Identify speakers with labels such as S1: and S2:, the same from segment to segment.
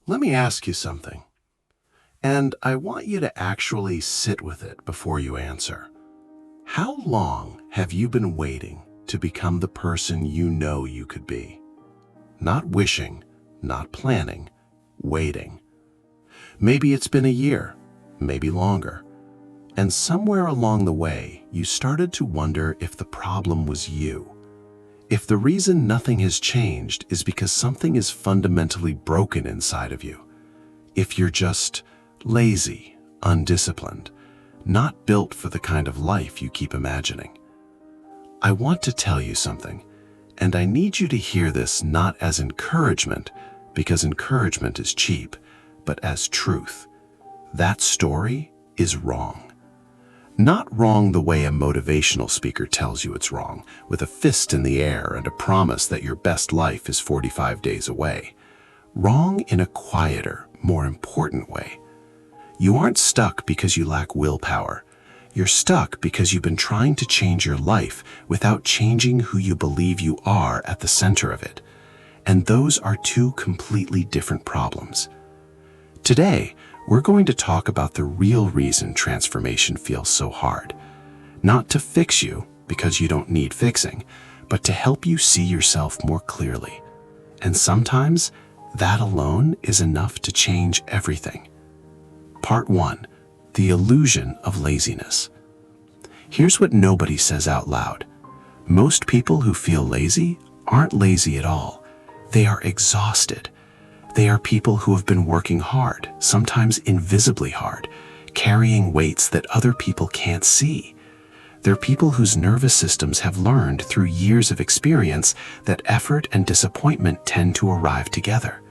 S1: Let me ask you something, and I want you to actually sit with it before you answer. How long have you been waiting to become the person you know you could be? Not wishing, not planning, waiting. Maybe it's been a year, maybe longer. And somewhere along the way, you started to wonder if the problem was you. If the reason nothing has changed is because something is fundamentally broken inside of you. If you're just lazy, undisciplined, not built for the kind of life you keep imagining. I want to tell you something, and I need you to hear this not as encouragement, because encouragement is cheap, but as truth. That story is wrong. Not wrong the way a motivational speaker tells you it's wrong, with a fist in the air and a promise that your best life is 45 days away. Wrong in a quieter, more important way. You aren't stuck because you lack willpower. You're stuck because you've been trying to change your life without changing who you believe you are at the center of it. And those are two completely different problems. Today, we're going to talk about the real reason transformation feels so hard. Not to fix you, because you don't need fixing, but to help you see yourself more clearly. And sometimes, that alone is enough to change everything. Part 1. The illusion of laziness. Here's what nobody says out loud. Most people who feel lazy aren't lazy at all. They are exhausted. They are people who have been working hard, sometimes invisibly hard, carrying weights that other people can't see. They're people whose nervous systems have learned through years of experience that effort and disappointment tend to arrive together.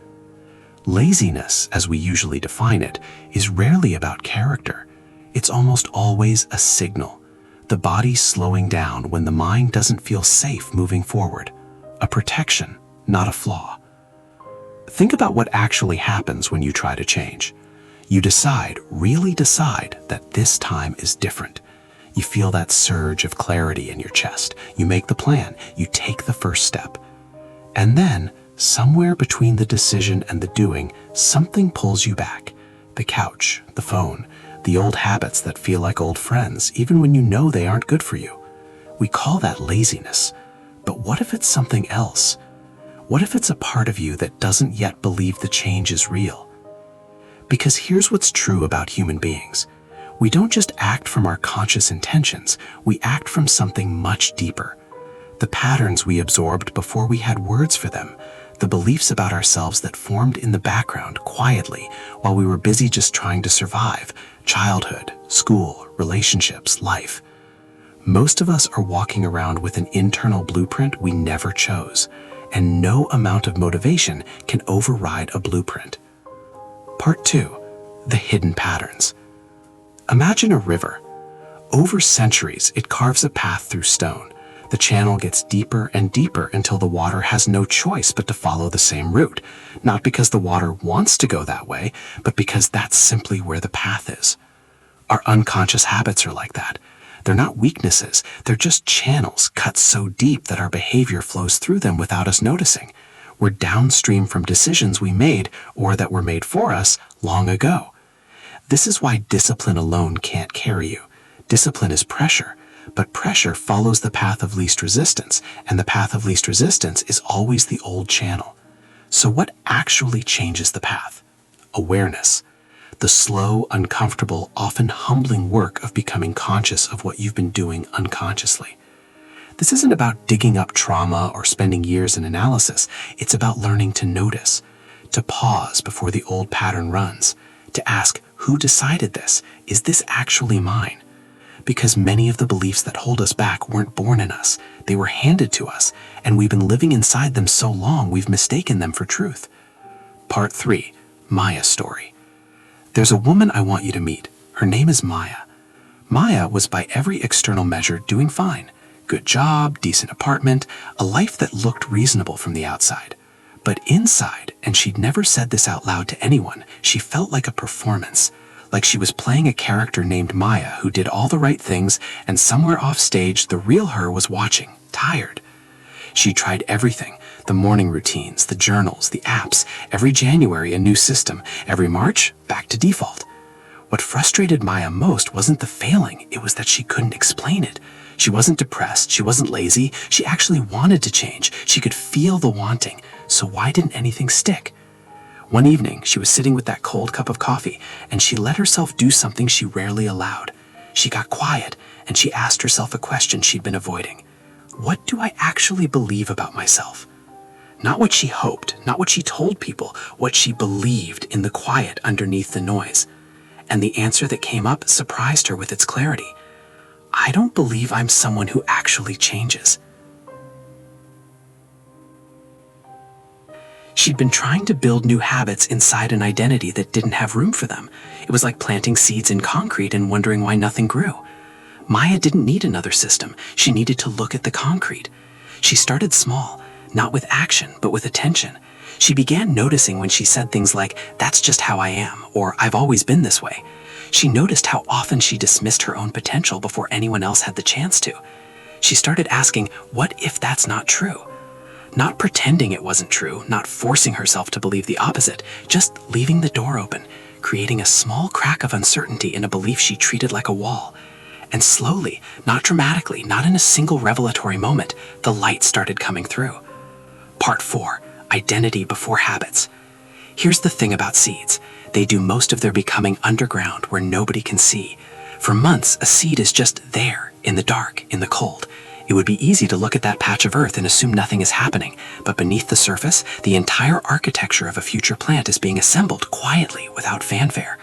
S1: Laziness, as we usually define it, is rarely about character. It's almost always a signal. The body slowing down when the mind doesn't feel safe moving forward. A protection, not a flaw. Think about what actually happens when you try to change. You decide, really decide, that this time is different. You feel that surge of clarity in your chest. You make the plan. You take the first step. And then, somewhere between the decision and the doing, something pulls you back. The couch, the phone, the old habits that feel like old friends, even when you know they aren't good for you. We call that laziness. But what if it's something else? What if it's a part of you that doesn't yet believe the change is real? Because here's what's true about human beings. We don't just act from our conscious intentions, we act from something much deeper. The patterns we absorbed before we had words for them, the beliefs about ourselves that formed in the background quietly while we were busy just trying to survive, childhood, school, relationships, life. Most of us are walking around with an internal blueprint we never chose. And no amount of motivation can override a blueprint. Part 2. The hidden patterns. Imagine a river. Over centuries, it carves a path through stone. The channel gets deeper and deeper until the water has no choice but to follow the same route, not because the water wants to go that way, but because that's simply where the path is. Our unconscious habits are like that. They're not weaknesses, they're just channels cut so deep that our behavior flows through them without us noticing. We're downstream from decisions we made or that were made for us long ago. This is why discipline alone can't carry you. Discipline is pressure, but pressure follows the path of least resistance, and the path of least resistance is always the old channel. So what actually changes the path? Awareness. The slow, uncomfortable, often humbling work of becoming conscious of what you've been doing unconsciously. This isn't about digging up trauma or spending years in analysis. It's about learning to notice, to pause before the old pattern runs, to ask, who decided this? Is this actually mine? Because many of the beliefs that hold us back weren't born in us. They were handed to us, and we've been living inside them so long we've mistaken them for truth. Part 3. Maya's story. There's a woman I want you to meet. Her name is Maya. Maya was by every external measure doing fine. Good job, decent apartment, a life that looked reasonable from the outside. But inside, and she'd never said this out loud to anyone, she felt like a performance. Like she was playing a character named Maya who did all the right things, and somewhere off stage the real her was watching, tired. She tried everything,
S2: The morning routines, the journals, the apps. Every January, a new system. Every March, back to default. What frustrated Maya most wasn't the failing, it was that she couldn't explain it. She wasn't depressed, she wasn't lazy, she actually wanted to change. She could feel the wanting, so why didn't anything stick? One evening, she was sitting with that cold cup of coffee, and she let herself do something she rarely allowed. She got quiet, and she asked herself a question she'd been avoiding. What do I actually believe about myself? Not what she hoped, not what she told people, what she believed in the quiet underneath the noise. And the answer that came up surprised her with its clarity. I don't believe I'm someone who actually changes. She'd been trying to build new habits inside an identity that didn't have room for them. It was like planting seeds in concrete and wondering why nothing grew. Maya didn't need another system. She needed to look at the concrete. She started small, not with action, but with attention. She began noticing when she said things like, "That's just how I am," or "I've always been this way." She noticed how often she dismissed her own potential before anyone else had the chance to. She started asking, what if that's not true? Not pretending it wasn't true, not forcing herself to believe the opposite, just leaving the door open, creating a small crack of uncertainty in a belief she treated like a wall. And slowly, not dramatically, not in a single revelatory moment, the light started coming through. Part 4. Identity before habits. Here's the thing about seeds. They do most of their becoming underground where nobody can see. For months, a seed is just there, in the dark, in the cold. It would be easy to look at that patch of earth and assume nothing is happening, but beneath the surface, the entire architecture of a future plant is being assembled quietly, without fanfare.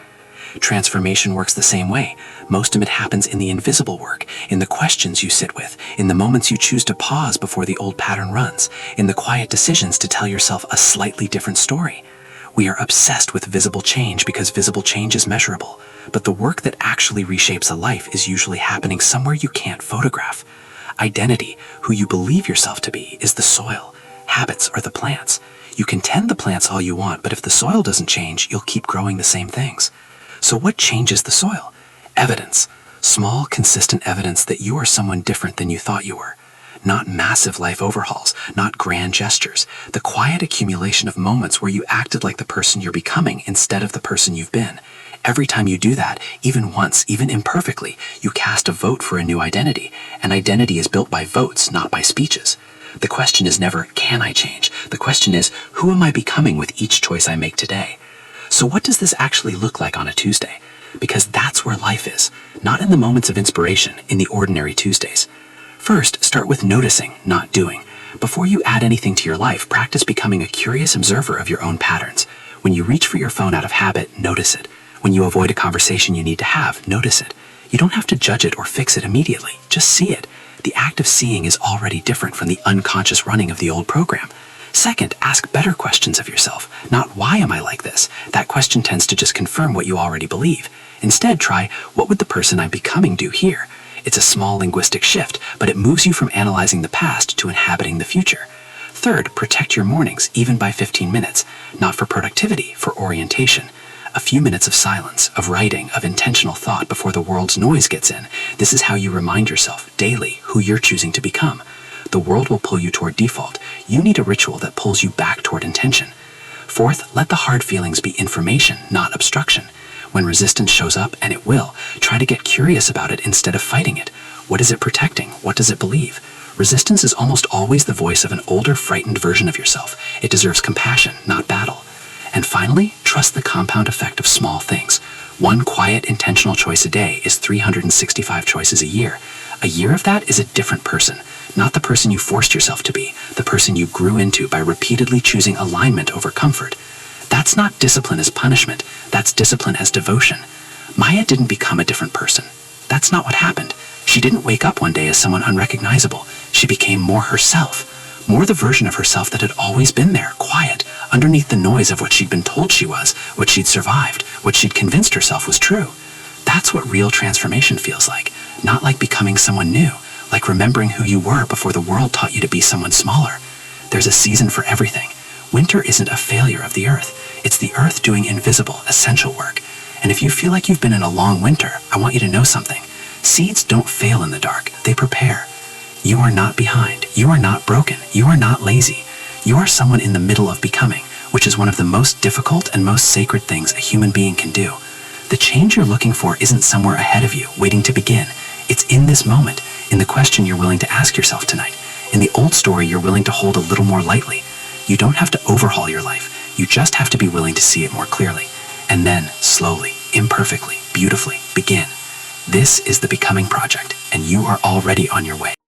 S2: Transformation works the same way. Most of it happens in the invisible work, in the questions you sit with, in the moments you choose to pause before the old pattern runs, in the quiet decisions to tell yourself a slightly different story. We are obsessed with visible change because visible change is measurable, but the work that actually reshapes a life is usually happening somewhere you can't photograph. Identity, who you believe yourself to be, is the soil. Habits are the plants. You can tend the plants all you want, but if the soil doesn't change, you'll keep growing the same things. So what changes the soil? Evidence. Small, consistent evidence that you are someone different than you thought you were. Not massive life overhauls, not grand gestures. The quiet accumulation of moments where you acted like the person you're becoming instead of the person you've been. Every time you do that, even once, even imperfectly, you cast a vote for a new identity. An identity is built by votes, not by speeches. The question is never, can I change? The question is, who am I becoming with each choice I make today? So what does this actually look like on a Tuesday? Because that's where life is, not in the moments of inspiration, in the ordinary Tuesdays. First, start with noticing, not doing. Before you add anything to your life, practice becoming a curious observer of your own patterns. When you reach for your phone out of habit, notice it. When you avoid a conversation you need to have, notice it. You don't have to judge it or fix it immediately. Just see it. The act of seeing is already different from the unconscious running of the old program. Second, ask better questions of yourself. Not why am I like this? That question tends to just confirm what you already believe. Instead, try, what would the person I'm becoming do here? It's a small linguistic shift, but it moves you from analyzing the past to inhabiting the future. Third, protect your mornings, even by 15 minutes. Not for productivity, for orientation. A few minutes of silence, of writing, of intentional thought before the world's noise gets in. This is how you remind yourself, daily, who you're choosing to become. The world will pull you toward default. You need a ritual that pulls you back toward intention. Fourth, let the hard feelings be information, not obstruction. When resistance shows up, and it will, try to get curious about it instead of fighting it. What is it protecting? What does it believe? Resistance is almost always the voice of an older, frightened version of yourself. It deserves compassion, not battle. And finally, trust the compound effect of small things. One quiet, intentional choice a day is 365 choices a year. A year of that is a different person, not the person you forced yourself to be, the person you grew into by repeatedly choosing alignment over comfort. That's not discipline as punishment, that's discipline as devotion. Maya didn't become a different person. That's not what happened. She didn't wake up one day as someone unrecognizable. She became more herself, more the version of herself that had always been there, quiet, underneath the noise of what she'd been told she was, what she'd survived, what she'd convinced herself was true. That's what real transformation feels like, not like becoming someone new, like remembering who you were before the world taught you to be someone smaller. There's a season for everything. Winter isn't a failure of the earth. It's the earth doing invisible, essential work. And if you feel like you've been in a long winter, I want you to know something. Seeds don't fail in the dark, they prepare. You are not behind. You are not broken. You are not lazy. You are someone in the middle of becoming, which is one of the most difficult and most sacred things a human being can do. The change you're looking for isn't somewhere ahead of you, waiting to begin. It's in this moment, in the question you're willing to ask yourself tonight, in the old story you're willing to hold a little more lightly. You don't have to overhaul your life. You just have to be willing to see it more clearly. And then, slowly, imperfectly, beautifully, begin. This is the Becoming Project, and you are already on your way.